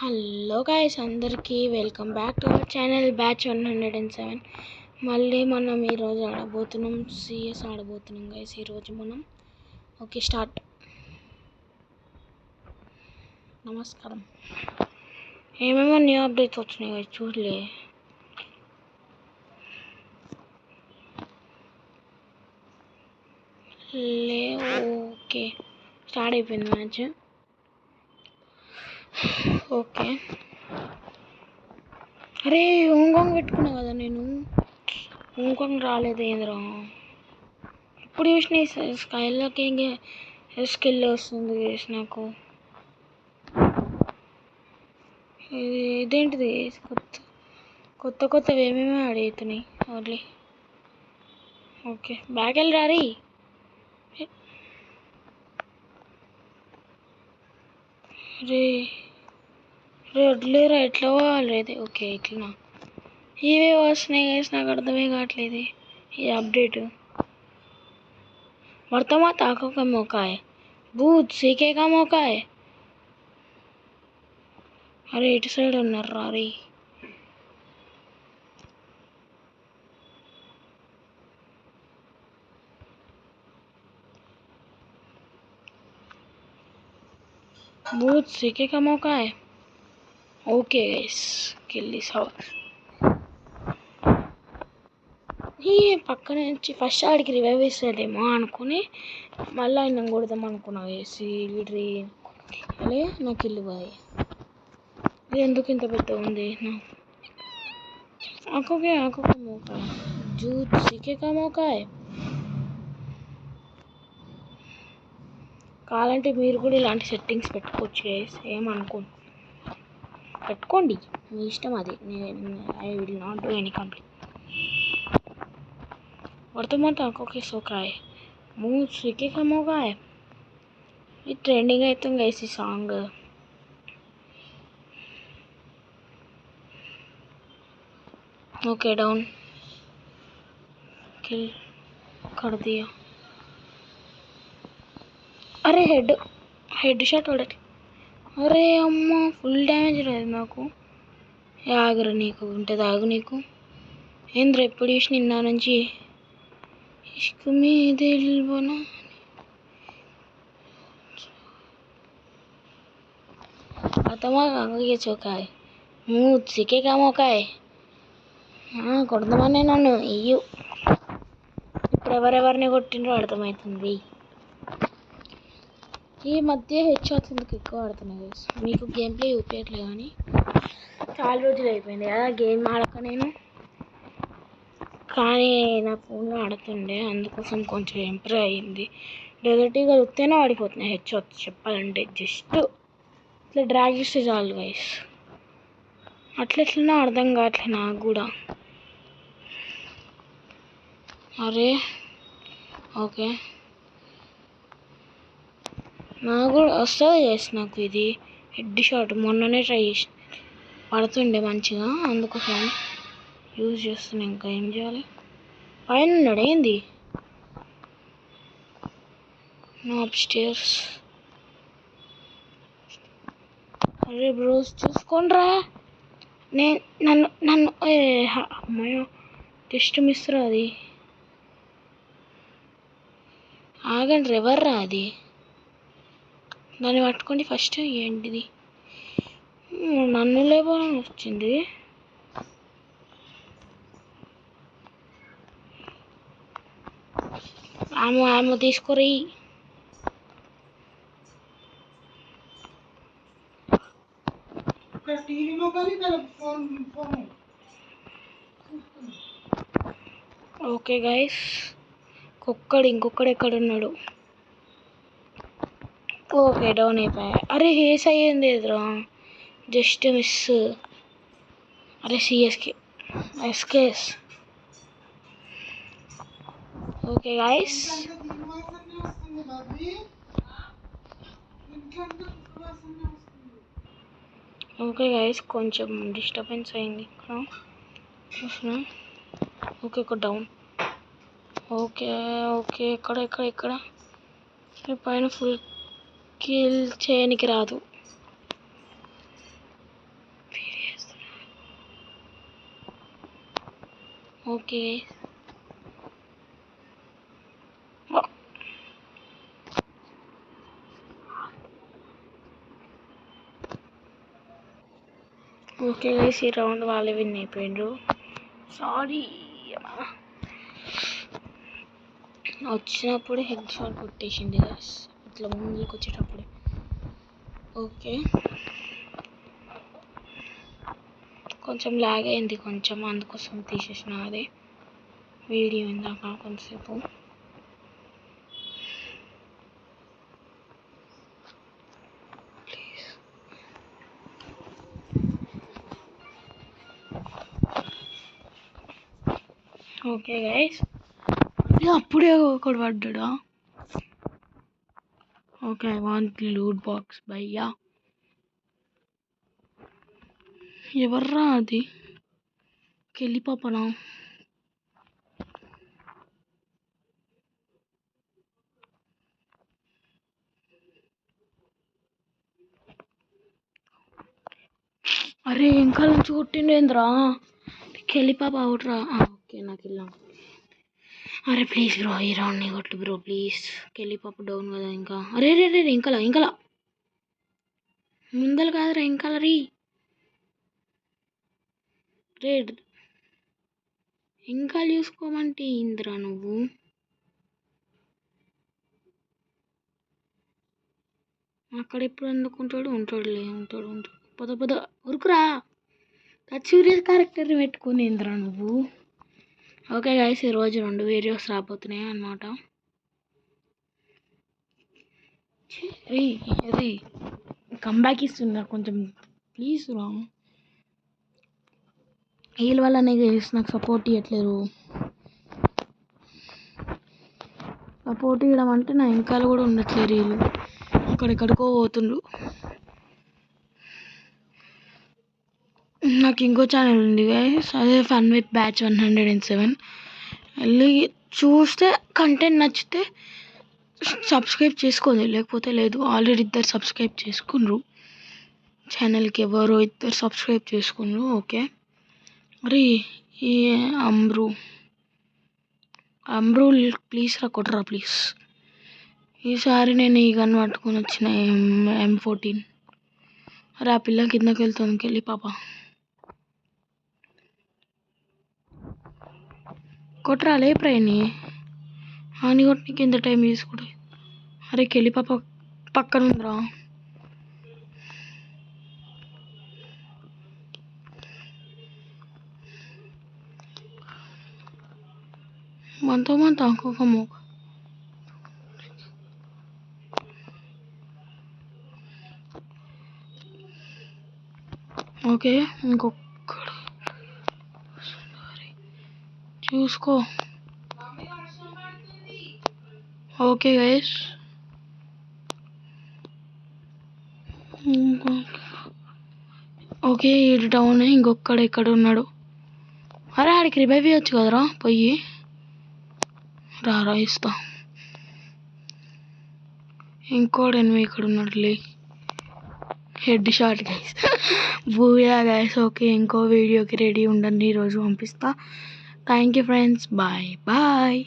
Hello guys, అందరికీ welcome back to our channel batch 107. మళ్ళీ మనం ఈరోజు ఆడబోతున్నాం, సిఎస్ ఆడబోతున్నాం గాయ్స్. ఈరోజు మనం స్టార్ట్. నమస్కారం. ఏమేమో న్యూ అప్డేట్స్ వచ్చినాయి గాయ్స్, చూడలే. ఓకే, స్టార్ట్ అయిపోయింది మ్యాచ్. ఓకే, అరే హోంకాంగ్ పెట్టుకున్నా కదా నేను. హోంకాంగ్ రాలేదు ఏంద్రా. ఇప్పుడు చూసిన స్కైలోకి స్కిల్ వస్తుంది నాకు. ఇదేంటిది, కొత్తవి ఏమేమి అడుగుతున్నాయి ఓన్లీ. ఓకే, బ్యాక్ వెళ్ళి రారీ. రే వడ్లేరా, ఎట్లా పోవాలి ఇది? ఓకే, ఇట్లా ఇవే వస్తున్నాయి గైస్, నాకు అర్థమే కావట్లేదు ఈ అప్డేట్. वर्तमान आंखों का मौका है, भूत सीखे का मौका है. अरे इट सैड उन्नर्रा रे. भूत सीखे का मौका है. Okay guys, kill this house. ఈ పక్కన నుంచి ఫస్ట్ ఆడికి రివైవ్ ఇస్తుందేమో అనుకుని మళ్ళీ ఆయన కొడదాం అనుకున్నా వేసి లీడరీ. అలే నాకు ఇల్లు బాయ్, ఇది ఎందుకు ఇంత పెద్ద ఉంది? ఆకోకే మోకా జూత్ సీకేకా మోకా. కావాలంటే మీరు కూడా ఇలాంటి సెట్టింగ్స్ పెట్టుకోవచ్చు గైస్, ఏమనుకోండి, పెట్టుకోండి, మీ ఇష్టం అది. I will not do any complaint. वर्तमान आंखों के सोखा है, मुँह सीखे का मौका है. ये ट्रेंडिंग అవుతుంది ऐसी సాంగ్. ओके डाउन, किल कर दिया. अरे हेड షాట్ పడట్. అరే అమ్మ, ఫుల్ డ్యామేజ్ లేదు నాకు. ఆగరు, నీకు ఉంటుంది ఆగు. నీకు ఏంద్ర ఎప్పుడు చూసి నిన్న నుంచి इश्क में दिल बना. ये चौका है, मुँह सीखे का मौका है. కొడదామనే నన్ను ఇయ్యు. ఇప్పుడు ఎవరెవరిని కొట్టిండ్రో అర్థమవుతుంది. ఈ మధ్య హెడ్ షాట్స్ ఎందుకు ఎక్కువ ఆడుతున్నాయి. మీకు గేమ్ ప్లే చూపించట్లేదు కానీ చాలా రోజులు అయిపోయింది కదా గేమ్ ఆడక నేను. కానీ నా ఫోన్లో ఆడుతుండే, అందుకోసం కొంచెం ఇంప్రూవ్ అయ్యింది. డెజర్ట్గా వస్తేనే ఆడిపోతున్నాయి హెడ్ షాట్స్. చెప్పాలంటే జస్ట్ ఇట్లా డ్రాగ్ చేస్తే చాలు గైస్. అట్లెట్లనో అర్థం కావట్లేదు నాకు కూడా. అరే ఓకే, నాకు కూడా వస్తుంది గైస్. నాకు ఇది హెడ్ షాట్ మొన్ననే ట్రై చేసి పడుతుండే మంచిగా, అందుకోసం యూజ్ చేస్తున్నా. ఇంకా ఏం చేయాలి? పైన ఉన్నాడు ఏంది? No upstairs. అరే బ్రోస్ చూసుకోండిరా. నన్ను అమ్మాయ జస్ట్ మిస్ రా. అది ఆగండి, ఎవర్రా అది? దాన్ని పట్టుకోండి ఫస్ట్. ఏంటిది? నన్ను లేపాలని వచ్చింది. ఆమె తీసుకోరి. ఓకే గైస్, ఇంకొకడు ఎక్కడున్నాడు? ఓకే, డౌన్ అయిపోయా. అరే హేస్ అయ్యింది ఎదురా, జస్ట్ మిస్. అరే ఎస్కేస్. ఓకే గైస్, కొంచెం డిస్టర్బెన్స్ అయింది ఇక్కడ చూసిన. ఓకే, ఒక డౌన్. ఓకే ఇక్కడ పైన ఫుల్ కిల్ చేయనికి రాదు. ఓకే ఓకే గైస్, ఈ రౌండ్ వాళ్ళే విన్ అయిపోయిండ్రు. సారీ వచ్చినప్పుడు హెడ్ షాట్ కొట్టేసింది గైస్, ఇట్లా ముందుకు వచ్చేటప్పుడు. ఓకే కొంచెం లాగ్ అయింది, కొంచెం అందుకోసం తీసేసిన అది వీడియో ఇందాక కొంతసేపు. ఓకే గైస్, అప్పుడే ఒకడు పడ్డా. Okay, I want loot box భయ్యా. ఎవర్రా అది? కెళ్ళి పాపనా? అరే ఇంకా నుంచి కొట్టిండేంద్రా? కెళ్ళి పాప అవుట్రా. ఓకే నాకు వెళ్ళాం. అరే ప్లీజ్ బ్రో, ఈ రౌండ్ నీ కొట్టు బ్రో ప్లీజ్. కెళ్ళి పాప డౌన్ కదా ఇంకా. అరే రే రే ఇంకలా ముందలు కాదురా, ఇంకలా రెడ్ ఇంకా చూసుకోమంటే ఇంద్రా నువ్వు. అక్కడ ఎప్పుడు అందుకుంటాడు, ఉంటాడు పొద ఉరుకురా. సీరియస్ క్యారెక్టర్ని పెట్టుకుని ఇంద్రా నువ్వు. ఓకే గైస్, ఈరోజు 2 వీడియోస్ రాబోతున్నాయి అన్నమాట. రీ కంబ్యాక్ ఇస్తున్నా కొంచెం ప్లీజ్ రా. వీళ్ళ వల్లనే గైస్ నాకు సపోర్ట్ ఇవ్వట్లేరు. సపోర్ట్ ఇవ్వడం అంటే నా వెనకాల కూడా ఉండట్లేరు వీళ్ళు, అక్కడెక్కడికో పోతుండ్రు. నాకు ఇంకో ఛానల్ ఉంది గైస్, అదే ఫన్ విత్ బ్యాచ్ 107. వెళ్ళి చూస్తే కంటెంట్ నచ్చితే సబ్స్క్రైబ్ చేసుకోండి, లేకపోతే లేదు. ఆల్రెడీ 2 సబ్స్క్రైబ్ చేసుకున్నారు ఛానల్కి, ఎవరో 2 సబ్స్క్రైబ్ చేసుకున్నారు. ఓకే మరి ఈ అమ్రు ప్లీజ్ రా, కొట్టరా ప్లీజ్. ఈసారి నేను ఈ గన్ పట్టుకొని వచ్చిన M14. అరే ఆ పిల్ల కిందకి వెళ్తాను, వెళ్ళి పాప కొట్టరా, లేప్రాయని అని కొట్టడానికి ఎంత టైం తీసుకుంటే. అరే కెళ్ళి పాప పక్కన ఉందిరా. మనతో ఇంకొక మోక. ఓకే ఇంకొకడు చూసుకో. ఓకే గైస్, ఓకే ఇటు డౌన్. ఇంకొకడు ఎక్కడ ఉన్నాడు? అరే ఆడికి రివైవ్ ఇవ్వచ్చు కదరా, పోయి రారా ఇస్తా. ఇంకోడు ఎనిమిది ఇక్కడ ఉన్నాడులే, head shot guys. Booyah guys. Okay ఇంకో వీడియోకి రెడీ ఉండండి, ఈరోజు పంపిస్తా. Thank you friends, bye bye.